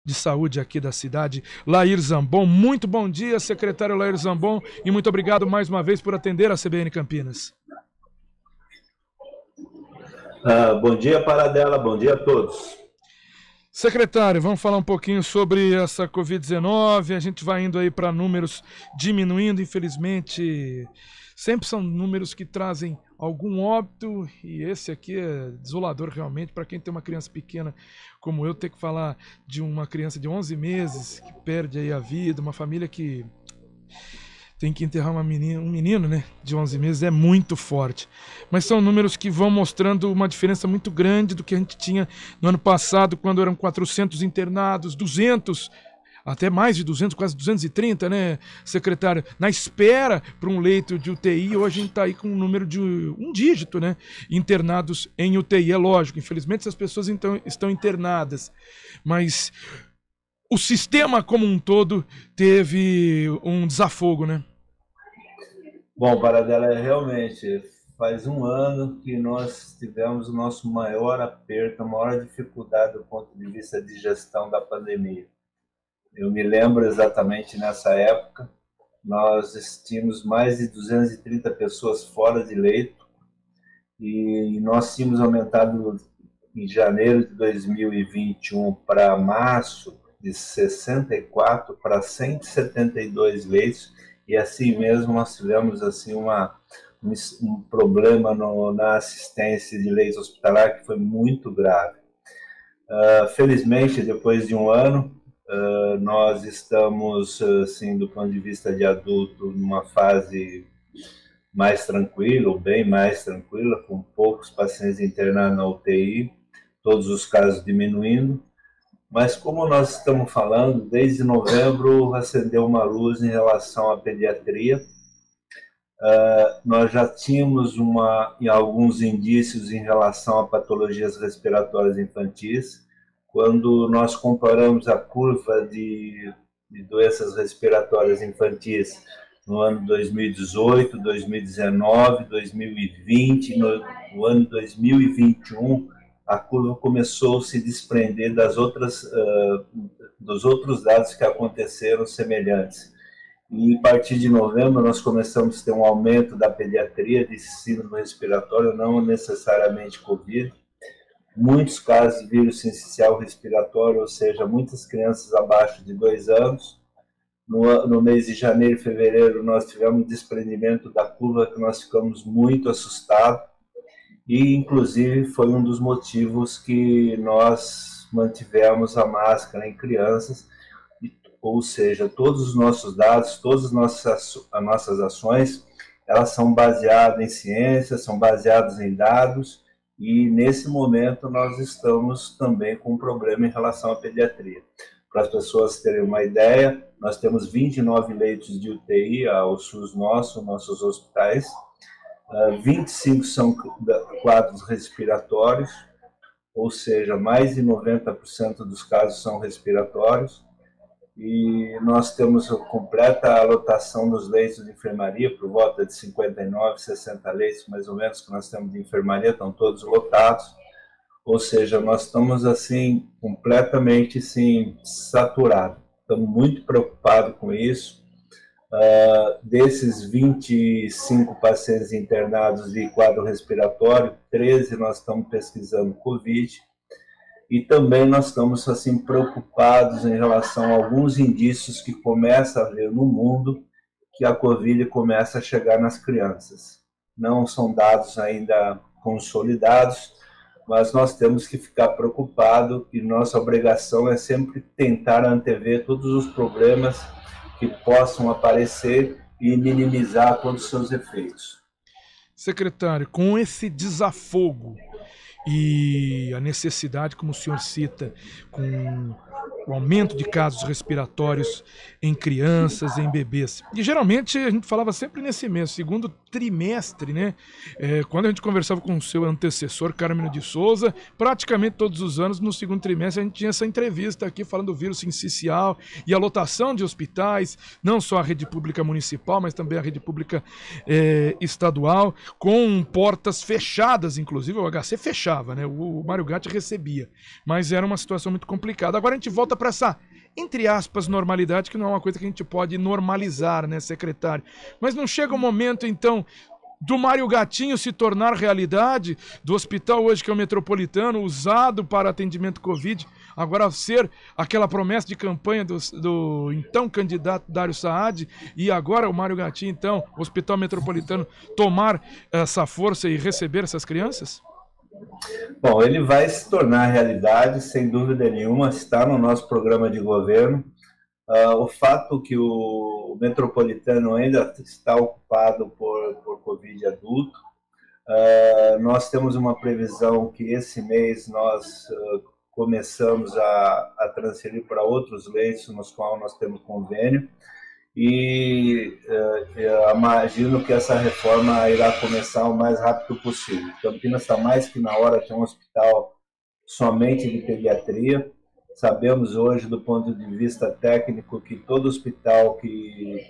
de saúde aqui da cidade, Lair Zambon. Muito bom dia, secretário Lair Zambon, e muito obrigado mais uma vez por atender a CBN Campinas. Bom dia, Paradela, bom dia a todos. Secretário, vamos falar um pouquinho sobre essa Covid-19. A gente vai indo aí para números diminuindo, infelizmente. Sempre são números que trazem algum óbito, e esse aqui é desolador realmente para quem tem uma criança pequena como eu, ter que falar de uma criança de 11 meses que perde aí a vida, uma família que tem que enterrar um menino, né, de 11 meses, é muito forte. Mas são números que vão mostrando uma diferença muito grande do que a gente tinha no ano passado, quando eram 400 internados, 200, até mais de 200, quase 230, né, secretário? Na espera para um leito de UTI, hoje a gente está aí com um número de um dígito, né, internados em UTI. É lógico, infelizmente essas pessoas então estão internadas, mas o sistema como um todo teve um desafogo, né? Bom, Paradela, realmente faz um ano que nós tivemos o nosso maior aperto, a maior dificuldade do ponto de vista de gestão da pandemia. Eu me lembro exatamente nessa época, nós tínhamos mais de 230 pessoas fora de leito e nós tínhamos aumentado em janeiro de 2021 para março de 64 para 172 leitos, e assim mesmo nós tivemos assim um problema na assistência de leitos hospitalar que foi muito grave. Felizmente, depois de um ano, nós estamos, assim, do ponto de vista de adulto, numa fase mais tranquila, ou bem mais tranquila, com poucos pacientes internados na UTI, todos os casos diminuindo. Mas como nós estamos falando, desde novembro acendeu uma luz em relação à pediatria. Nós já tínhamos alguns indícios em relação a patologias respiratórias infantis. Quando nós comparamos a curva de doenças respiratórias infantis no ano 2018, 2019, 2020, no ano 2021, a curva começou a se desprender dos outros dados que aconteceram semelhantes. E a partir de novembro nós começamos a ter um aumento da pediatria de síndrome respiratória, não necessariamente Covid. Muitos casos de vírus sincicial respiratório, ou seja, muitas crianças abaixo de 2 anos. No mês de janeiro e fevereiro nós tivemos um desprendimento da curva que nós ficamos muito assustados. E, inclusive, foi um dos motivos que nós mantivemos a máscara em crianças, ou seja, todos os nossos dados, todas as nossas ações, elas são baseadas em ciência, são baseadas em dados, e nesse momento nós estamos também com um problema em relação à pediatria. Para as pessoas terem uma ideia, nós temos 29 leitos de UTI ao SUS nossos hospitais, 25 são quadros respiratórios, ou seja, mais de 90% dos casos são respiratórios, e nós temos a completa lotação dos leitos de enfermaria, por volta de 59, 60 leitos, mais ou menos, que nós temos de enfermaria, estão todos lotados, ou seja, nós estamos assim, completamente sim, saturados. Estamos muito preocupados com isso. Desses 25 pacientes internados de quadro respiratório, 13 nós estamos pesquisando Covid, e também nós estamos assim preocupados em relação a alguns indícios que começa a ver no mundo que a Covid começa a chegar nas crianças. Não são dados ainda consolidados, mas nós temos que ficar preocupados, e nossa obrigação é sempre tentar antever todos os problemas que possam aparecer e minimizar todos os seus efeitos. Secretário, com esse desafogo e a necessidade, como o senhor cita, com o aumento de casos respiratórios em crianças, em bebês. E geralmente a gente falava sempre nesse mês, segundo trimestre, né? Quando a gente conversava com o seu antecessor, Carmino de Souza, praticamente todos os anos, no segundo trimestre, a gente tinha essa entrevista aqui falando do vírus sincicial e a lotação de hospitais, não só a rede pública municipal, mas também a rede pública estadual, com portas fechadas, inclusive o HC fechava, né? O Mário Gatti recebia, mas era uma situação muito complicada. Agora a gente volta para essa, entre aspas, normalidade, que não é uma coisa que a gente pode normalizar, né, secretário? Mas não chega o momento, então, do Mário Gatinho se tornar realidade, do hospital hoje que é o Metropolitano, usado para atendimento Covid, agora ser aquela promessa de campanha do então candidato Dário Saad, e agora o Mário Gatinho, então, o Hospital Metropolitano, tomar essa força e receber essas crianças? Bom, ele vai se tornar realidade, sem dúvida nenhuma, está no nosso programa de governo. O fato que o Metropolitano ainda está ocupado por Covid adulto, nós temos uma previsão que esse mês nós começamos a transferir para outros leitos nos quais nós temos convênio, e imagino que essa reforma irá começar o mais rápido possível. Campinas está mais que na hora de ter um hospital somente de pediatria. Sabemos hoje, do ponto de vista técnico, que todo hospital que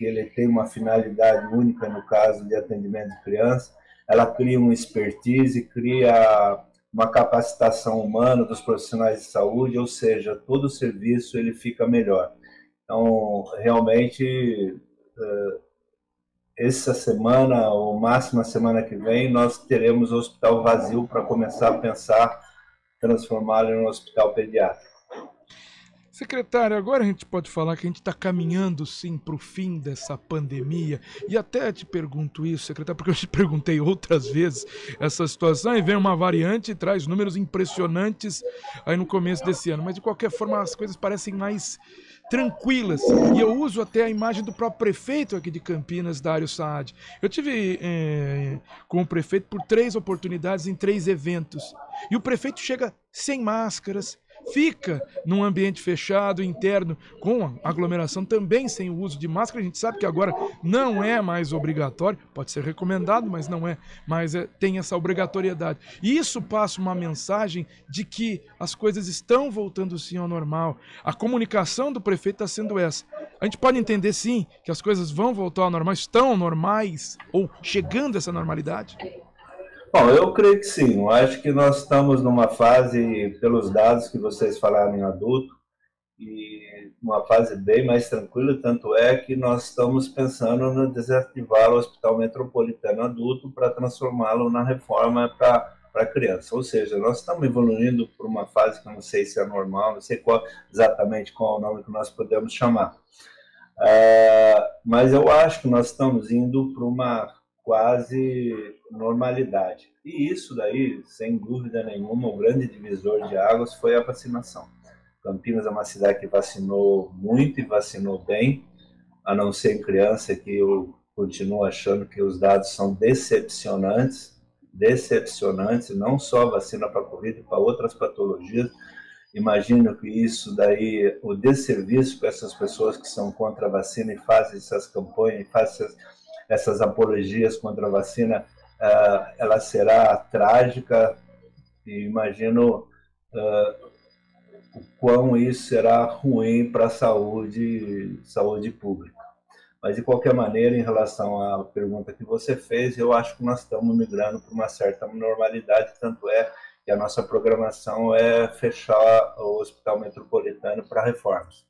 ele tem uma finalidade única, no caso de atendimento de criança, ela cria uma expertise, cria uma capacitação humana dos profissionais de saúde, ou seja, todo o serviço ele fica melhor. Então, realmente, essa semana, ou máximo a semana que vem, nós teremos o hospital vazio para começar a pensar transformá-lo em um hospital pediátrico. Secretário, agora a gente pode falar que a gente está caminhando sim para o fim dessa pandemia, e até te pergunto isso, secretário, porque eu te perguntei outras vezes essa situação, e vem uma variante e traz números impressionantes aí no começo desse ano, mas de qualquer forma as coisas parecem mais tranquilas, e eu uso até a imagem do próprio prefeito aqui de Campinas, Dário Saad. Eu tive com o prefeito por 3 oportunidades em 3 eventos, e o prefeito chega sem máscaras, fica num ambiente fechado, interno, com aglomeração, também sem o uso de máscara. A gente sabe que agora não é mais obrigatório, pode ser recomendado, mas não é, mas tem essa obrigatoriedade. E isso passa uma mensagem de que as coisas estão voltando sim ao normal. A comunicação do prefeito está sendo essa. A gente pode entender sim que as coisas vão voltar ao normal, estão normais, ou chegando a essa normalidade? Bom, eu creio que sim. Eu acho que nós estamos numa fase, pelos dados que vocês falaram em adulto, e uma fase bem mais tranquila, tanto é que nós estamos pensando em desativar o Hospital Metropolitano Adulto para transformá-lo na reforma para criança. Ou seja, nós estamos evoluindo por uma fase que eu não sei se é normal, não sei exatamente qual é o nome que nós podemos chamar. Mas eu acho que nós estamos indo para uma quase normalidade. E isso daí, sem dúvida nenhuma, o grande divisor de águas foi a vacinação. Campinas é uma cidade que vacinou muito e vacinou bem, a não ser em criança, que eu continuo achando que os dados são decepcionantes, não só a vacina para a Covid, para outras patologias. Imagino que isso daí, o desserviço para essas pessoas que são contra a vacina e fazem essas campanhas, fazem essas apologias contra a vacina, ela será trágica, e imagino o quão isso será ruim para a saúde pública. Mas, de qualquer maneira, em relação à pergunta que você fez, eu acho que nós estamos migrando para uma certa normalidade, tanto é que a nossa programação é fechar o Hospital Metropolitano para reformas.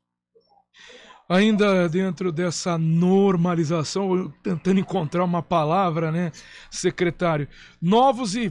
Ainda dentro dessa normalização, tentando encontrar uma palavra, né, secretário? Novos e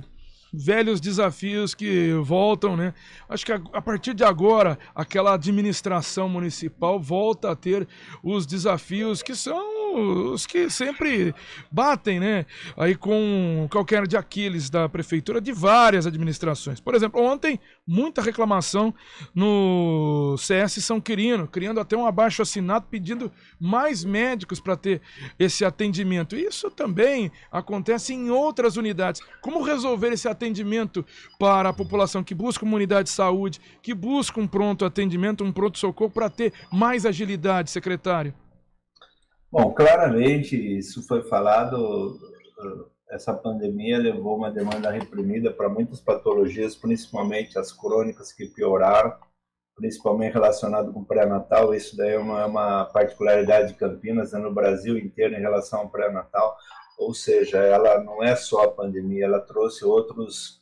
velhos desafios que voltam, né? Acho que a partir de agora, aquela administração municipal volta a ter os desafios que são os que sempre batem, né? Aí com o calcanhar de Aquiles da prefeitura de várias administrações. Por exemplo, ontem, muita reclamação no CS São Quirino, criando até um abaixo-assinado pedindo mais médicos para ter esse atendimento. Isso também acontece em outras unidades. Como resolver esse atendimento para a população que busca uma unidade de saúde, que busca um pronto atendimento, um pronto-socorro para ter mais agilidade, secretário? Bom, claramente isso foi falado, essa pandemia levou uma demanda reprimida para muitas patologias, principalmente as crônicas que pioraram, principalmente relacionado com o pré-natal. Isso daí é uma particularidade de Campinas, no Brasil inteiro, em relação ao pré-natal. Ou seja, ela não é só a pandemia, ela trouxe outras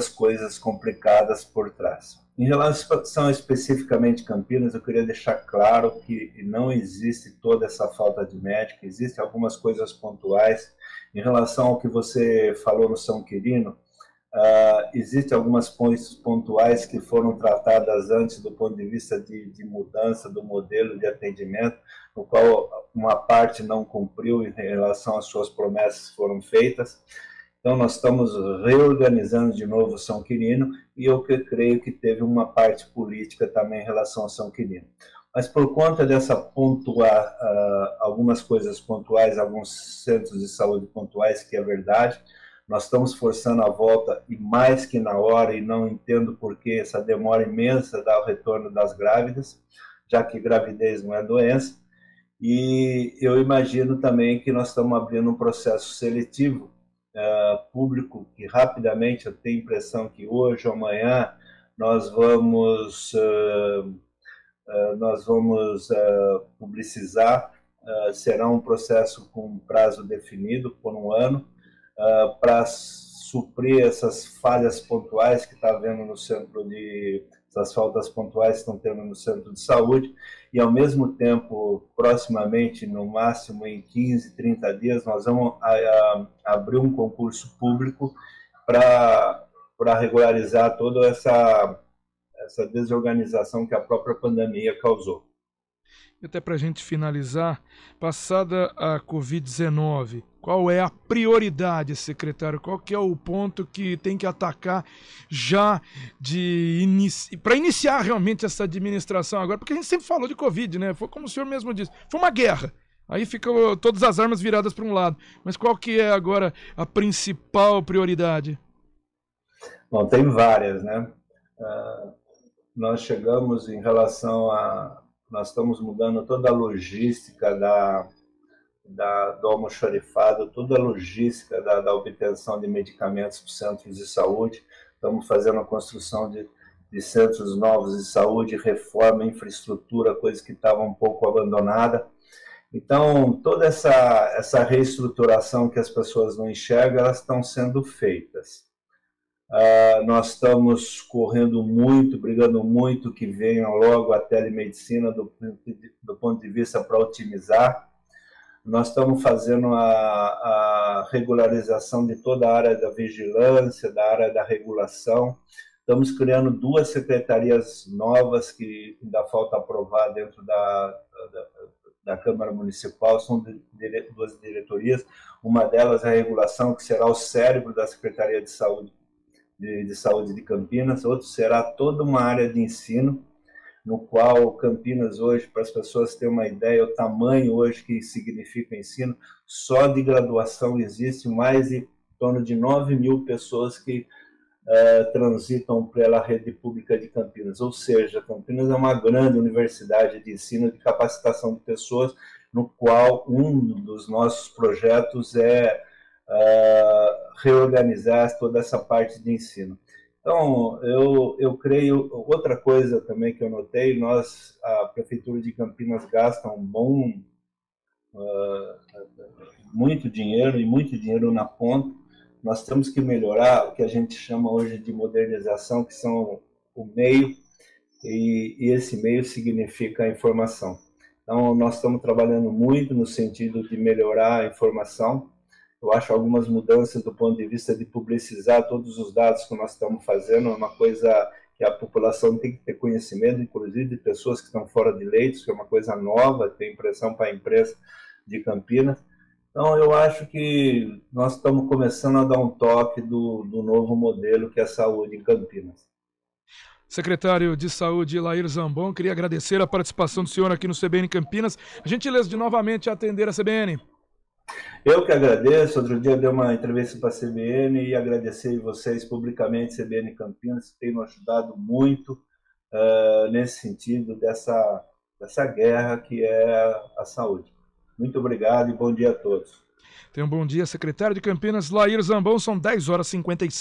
coisas complicadas por trás. Em relação especificamente a Campinas, eu queria deixar claro que não existe toda essa falta de médico, existem algumas coisas pontuais. Em relação ao que você falou no São Quirino, existem algumas coisas pontuais que foram tratadas antes do ponto de vista de mudança do modelo de atendimento, no qual uma parte não cumpriu em relação às suas promessas que foram feitas. Então, nós estamos reorganizando de novo o São Quirino e eu creio que teve uma parte política também em relação ao São Quirino. Mas por conta dessa algumas coisas pontuais, alguns centros de saúde pontuais, que é verdade, nós estamos forçando a volta e mais que na hora, e não entendo por que essa demora imensa dá o retorno das grávidas, já que gravidez não é doença. E eu imagino também que nós estamos abrindo um processo seletivo público, que rapidamente, eu tenho a impressão que hoje ou amanhã nós vamos publicizar. Será um processo com prazo definido por um ano, para suprir essas falhas pontuais que está havendo no centro essas faltas pontuais que estão tendo no centro de saúde, e ao mesmo tempo, proximamente, no máximo em 15, 30 dias, nós vamos abrir um concurso público para regularizar toda essa desorganização que a própria pandemia causou. E até para a gente finalizar, passada a Covid-19, qual é a prioridade, secretário? Qual que é o ponto que tem que atacar já para iniciar realmente essa administração agora? Porque a gente sempre falou de Covid, né? Foi como o senhor mesmo disse, foi uma guerra. Aí ficam todas as armas viradas para um lado. Mas qual que é agora a principal prioridade? Bom, tem várias, né? Nós chegamos em relação nós estamos mudando toda a logística do almoxarifado, toda a logística da obtenção de medicamentos para os centros de saúde. Estamos fazendo a construção de centros novos de saúde, reforma, infraestrutura, coisa que estava um pouco abandonada. Então, toda essa reestruturação que as pessoas não enxergam, elas estão sendo feitas. Nós estamos correndo muito, brigando muito que venha logo a telemedicina do ponto de vista para otimizar. Nós estamos fazendo a regularização de toda a área da vigilância, da área da regulação. Estamos criando 2 secretarias novas que ainda falta aprovar dentro da Câmara Municipal, são 2 diretorias. Uma delas é a regulação, que será o cérebro da Secretaria de Saúde de Campinas. Outro será toda uma área de ensino, no qual Campinas hoje, para as pessoas terem uma ideia, o tamanho hoje que significa ensino, só de graduação existe mais de em torno de 9.000 pessoas que transitam pela rede pública de Campinas. Ou seja, Campinas é uma grande universidade de ensino, de capacitação de pessoas, no qual um dos nossos projetos é reorganizar toda essa parte de ensino. Então, eu creio, outra coisa também que eu notei, a Prefeitura de Campinas gasta muito dinheiro na ponta. Nós temos que melhorar o que a gente chama hoje de modernização, que são o meio, e esse meio significa a informação. Então, nós estamos trabalhando muito no sentido de melhorar a informação. Eu acho algumas mudanças do ponto de vista de publicizar todos os dados que nós estamos fazendo, é uma coisa que a população tem que ter conhecimento, inclusive de pessoas que estão fora de leitos, que é uma coisa nova, tem impressão para a imprensa de Campinas. Então, eu acho que nós estamos começando a dar um toque do novo modelo que é a saúde em Campinas. Secretário de Saúde, Lair Zambon, queria agradecer a participação do senhor aqui no CBN Campinas. A gentileza de novamente atender a CBN. Eu que agradeço. Outro dia eu dei uma entrevista para a CBN e agradecer vocês publicamente, CBN Campinas, que tem nos ajudado muito nesse sentido dessa guerra que é a saúde. Muito obrigado e bom dia a todos. Tenham um bom dia, secretário de Campinas, Lair Zambon. São 10h57.